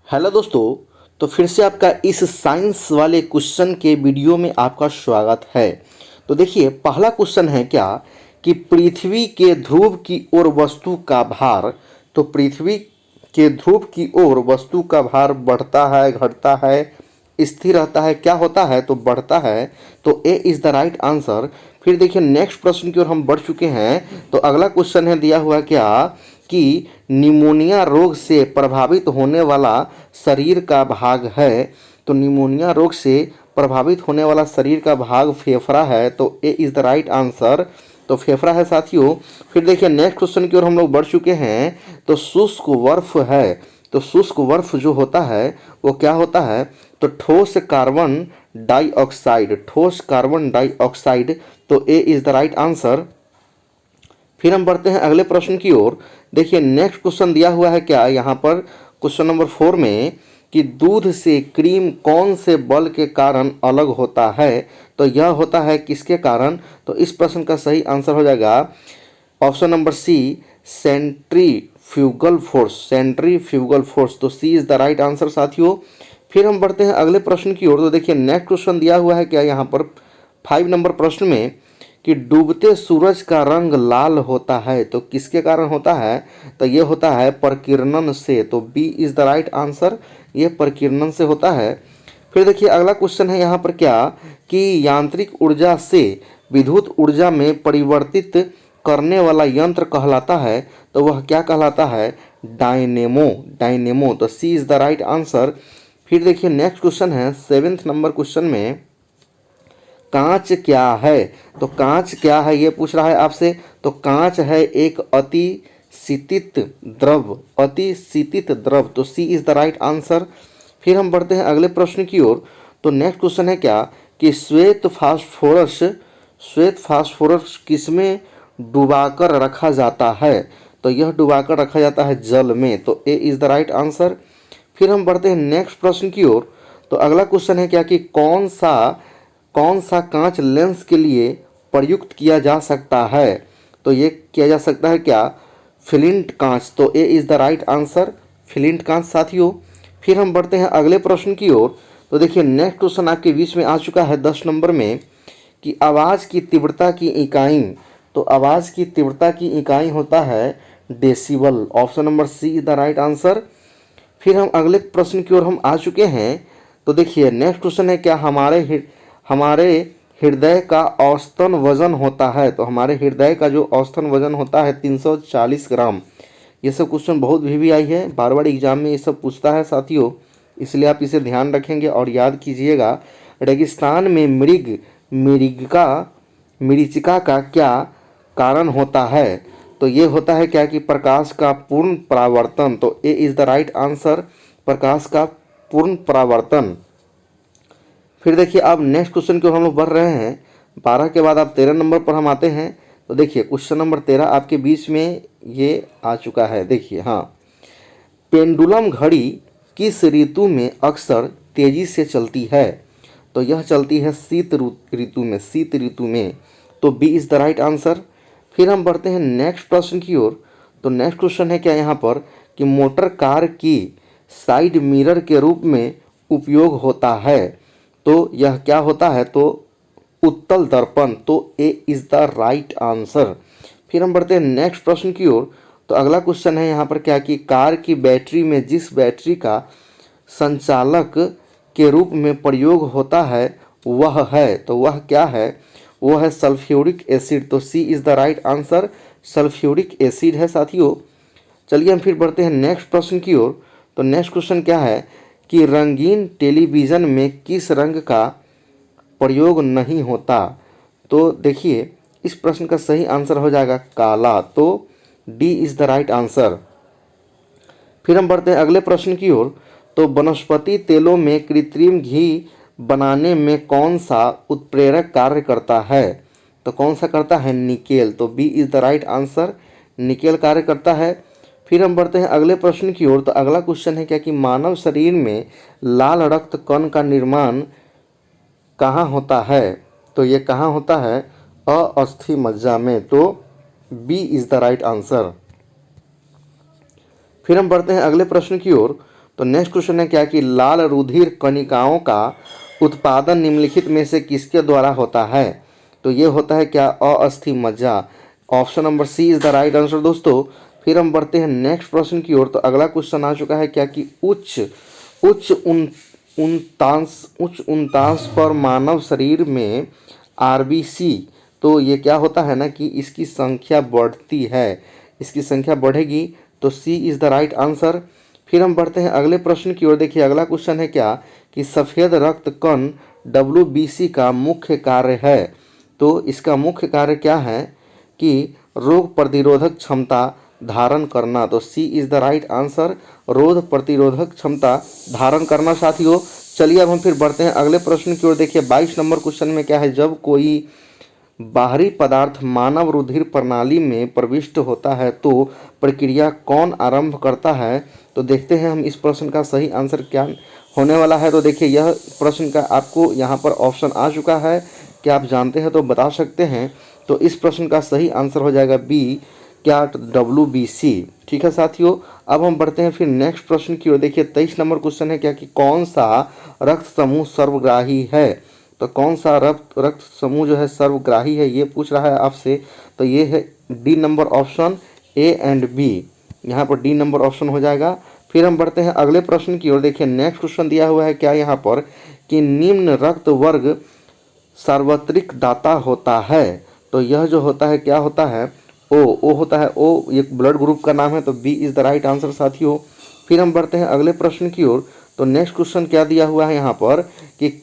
Hello दोस्तों। तो फिर से आपका इस साइंस वाले क्वेश्चन के वीडियो में आपका स्वागत है। तो देखिए, पहला क्वेश्चन है क्या कि पृथ्वी के ध्रुव की ओर वस्तु का भार। तो पृथ्वी के ध्रुव की ओर वस्तु का भार बढ़ता है, घटता है, स्थिर रहता है, क्या होता है? तो बढ़ता है। तो A is the right answer. फिर देखिए, नेक्स्ट प्रश्न की ओर हम बढ़ चुके हैं। तो अगला क्वेश्चन है दिया हुआ क्या कि निमोनिया रोग से प्रभावित होने वाला शरीर का भाग है। तो निमोनिया रोग से प्रभावित होने वाला शरीर का भाग फेफड़ा है। तो A is the right answer. तो फेफड़ा है साथियों। फिर देखिए, नेक्स्ट क्वेश्चन की ओर हम लोग बढ़ चुके हैं। तो शुष्क बर्फ है। तो शुष्क बर्फ जो होता है वो क्या होता है? तो ठोस कार्बन डाइऑक्साइड, ठोस कार्बन डाइऑक्साइड। तो A is the right answer. फिर हम बढ़ते हैं अगले प्रश्न की ओर। देखिए, नेक्स्ट क्वेश्चन दिया हुआ है क्या यहाँ पर क्वेश्चन नंबर 4 में कि दूध से क्रीम कौन से बल के कारण अलग होता है? तो यह होता है किसके कारण? तो इस प्रश्न का सही आंसर हो जाएगा option number C, centrifugal force, centrifugal force. तो C is the right answer साथियों। फिर हम बढ़ते हैं अगले प्रश्न की ओर। तो देखिए, नेक्स्ट क्वेश्चन दिया हुआ है क्या यहाँ पर 5 नंबर प्रश्न में कि डूबते सूरज का रंग लाल होता है। तो किसके कारण होता है? तो ये होता है प्रकीर्णन से। तो B is the right answer, ये प्रकीर्णन से होता है। फिर देखिए, अगला क्वेश्चन है यहाँ पर क्या कि यांत्रिक ऊर्जा से विद्युत ऊर्जा में परिवर्तित करने वाला यंत्र कहलाता है। तो वह क्या कहलाता है? Dynamo, dynamo. तो C is the right answer. फिर देखिए, नेक्स्ट क्वेश्चन है 7th नंबर क्वेश्चन में कांच क्या है? तो कांच क्या है ये पूछ रहा है आपसे। तो कांच है एक अति शीतित द्रव, अति शीतित द्रव। तो C is the right answer. फिर हम बढ़ते हैं अगले प्रश्न की ओर। तो नेक्स्ट क्वेश्चन है क्या कि श्वेत फास्फोरस, श्वेत फास्फोरस किसमें डुबाकर रखा जाता है? तो यह डुबाकर रखा जाता है जल में। तो A is the right answer. फिर हम बढ़ते हैं नेक्स्ट प्रश्न की ओर। तो अगला क्वेश्चन है क्या कि कौन सा कांच लेंस के लिए प्रयुक्त किया जा सकता है? तो ये किया जा सकता है क्या? फ्लिंट कांच। तो A is the right answer, flint कांच साथियों। फिर हम बढ़ते हैं अगले प्रश्न की ओर। तो देखिए, नेक्स्ट क्वेश्चन आपके बीच में आ चुका है 10 नंबर में कि आवाज़ की तीव्रता की इकाई। तो आवाज़ की तीव्रता की इकाई होता है decibel. Option number C is the right answer. फिर हम अगले प्रश्न की ओर हम आ चुके हैं। तो देखिए, नेक्स्ट क्वेश्चन है क्या हमारे हृदय का औसतन वजन होता है? तो हमारे हृदय का जो औसतन वजन होता है 340 ग्राम। ये सब क्वेश्चन बहुत भी आई है, बार बार एग्जाम में ये सब पूछता है साथियों, इसलिए आप इसे ध्यान रखेंगे और याद कीजिएगा। रेगिस्तान में मरीचिका का क्या कारण होता है? तो ये होता है क्या कि प्रकाश का पूर्ण परावर्तन। तो A is the right answer, प्रकाश का पूर्ण परावर्तन। फिर देखिए, अब नेक्स्ट क्वेश्चन की ओर हम लोग बढ़ रहे हैं। 12 के बाद अब 13 नंबर पर हम आते हैं। तो देखिए, क्वेश्चन नंबर 13 आपके बीच में ये आ चुका है। देखिए, हाँ, पेंडुलम घड़ी किस ऋतु में अक्सर तेजी से चलती है? तो यह चलती है शीत ऋतु में, शीत ऋतु में। तो B is the right answer. फिर हम बढ़ते हैं नेक्स्ट प्रश्न की ओर। तो नेक्स्ट क्वेश्चन है क्या यहाँ पर कि मोटर कार की साइड मिरर के रूप में उपयोग होता है। तो यह क्या होता है? तो उत्तल दर्पण। तो A is the right answer. फिर हम बढ़ते हैं नेक्स्ट प्रश्न की ओर। तो अगला क्वेश्चन है यहाँ पर क्या कि कार की बैटरी में जिस बैटरी का संचालक के रूप में प्रयोग होता है वह है। तो वह क्या है? वो है सल्फ्यूरिक एसिड। तो C is the right answer, sulphuric acid है साथियों। चलिए हम फिर बढ़ते हैं नेक्स्ट प्रश्न की ओर। तो नेक्स्ट क्वेश्चन क्या है कि रंगीन टेलीविज़न में किस रंग का प्रयोग नहीं होता? तो देखिए, इस प्रश्न का सही आंसर हो जाएगा काला। तो D is the right answer. फिर हम बढ़ते हैं अगले प्रश्न की ओर। तो वनस्पति तेलों में कृत्रिम घी बनाने में कौन सा उत्प्रेरक कार्य करता है? तो कौन सा करता है? निकेल। तो B is the right answer, nickel कार्य करता है। फिर हम बढ़ते हैं अगले प्रश्न की ओर। तो अगला क्वेश्चन है क्या कि मानव शरीर में लाल रक्त कण का निर्माण कहाँ होता है? तो ये कहाँ होता है? अस्थि मज्जा में। तो B is the right answer. फिर हम बढ़ते हैं अगले प्रश्न की ओर। तो नेक्स्ट क्वेश्चन है क्या कि लाल रुधिर कणिकाओं का उत्पादन निम्नलिखित में से किसके द्वारा होता है? तो ये होता है क्या? अस्थि मज्जा। Option number C is the right answer दोस्तों। फिर हम बढ़ते हैं नेक्स्ट प्रश्न की ओर। तो अगला क्वेश्चन आ चुका है क्या कि उच्च उच्च उच्च पर मानव शरीर में आरबीसी, तो ये क्या होता है ना कि इसकी संख्या बढ़ती है, इसकी संख्या बढ़ेगी, तो C is the right answer. फिर हम बढ़ते हैं अगले प्रश्न की ओर। देखिए अगला क्वेश्चन है क्या कि सफ़ेद रक्त कण WBC का मुख्य कार्य है। तो इसका मुख्य कार्य क्या है कि रोग प्रतिरोधक क्षमता धारण करना। तो C is the right answer, रोग प्रतिरोधक क्षमता धारण करना साथियों। चलिए अब हम फिर बढ़ते हैं अगले प्रश्न की ओर। देखिए 22 नंबर क्वेश्चन में क्या है, जब कोई बाहरी पदार्थ मानव रुधिर प्रणाली में प्रविष्ट होता है तो प्रक्रिया कौन आरंभ करता है? तो देखते हैं हम इस प्रश्न का सही आंसर क्या होने वाला है। तो देखिए यह प्रश्न का आपको यहाँ पर ऑप्शन आ चुका है, क्या आप जानते हैं तो बता सकते हैं। तो इस प्रश्न का सही आंसर हो जाएगा बी, क्या? WBC। ठीक है साथियों, अब हम बढ़ते हैं फिर नेक्स्ट प्रश्न की ओर। देखिए 23 नंबर क्वेश्चन है क्या कि कौन सा रक्त समूह सर्वग्राही है? तो कौन सा रक्त समूह जो है सर्वग्राही है, ये पूछ रहा है आपसे। तो ये है D number option, A and B। यहाँ पर डी नंबर ऑप्शन हो जाएगा। फिर हम बढ़ते हैं अगले प्रश्न की ओर। देखिए नेक्स्ट क्वेश्चन दिया हुआ है क्या यहाँ पर कि निम्न रक्त वर्ग सार्वत्रिक दाता होता है। तो यह जो होता है क्या होता है? ओ होता है। ओ एक ब्लड ग्रुप का नाम है, तो B is the right answer साथियों। फिर हम बढ़ते हैं अगले प्रश्न की ओर। तो नेक्स्ट क्वेश्चन क्या दिया हुआ है यहाँ पर कि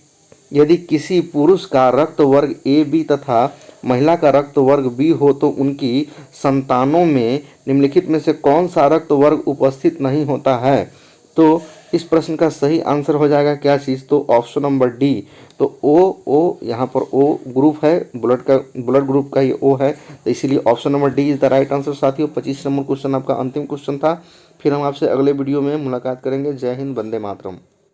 यदि किसी पुरुष का रक्त वर्ग AB तथा महिला का रक्त वर्ग B हो तो उनकी संतानों में निम्नलिखित में से कौन सा रक्त वर्ग उपस्थित नहीं होता है? तो इस प्रश्न का सही आंसर हो जाएगा क्या चीज़? तो ऑप्शन नंबर डी। तो ओ यहाँ पर O ग्रुप है, ब्लड ग्रुप का ये O है, तो इसीलिए option number D is the right answer साथियों। 25 नंबर क्वेश्चन आपका अंतिम क्वेश्चन था। फिर हम आपसे अगले वीडियो में मुलाकात करेंगे। जय हिंद, वंदे मातरम।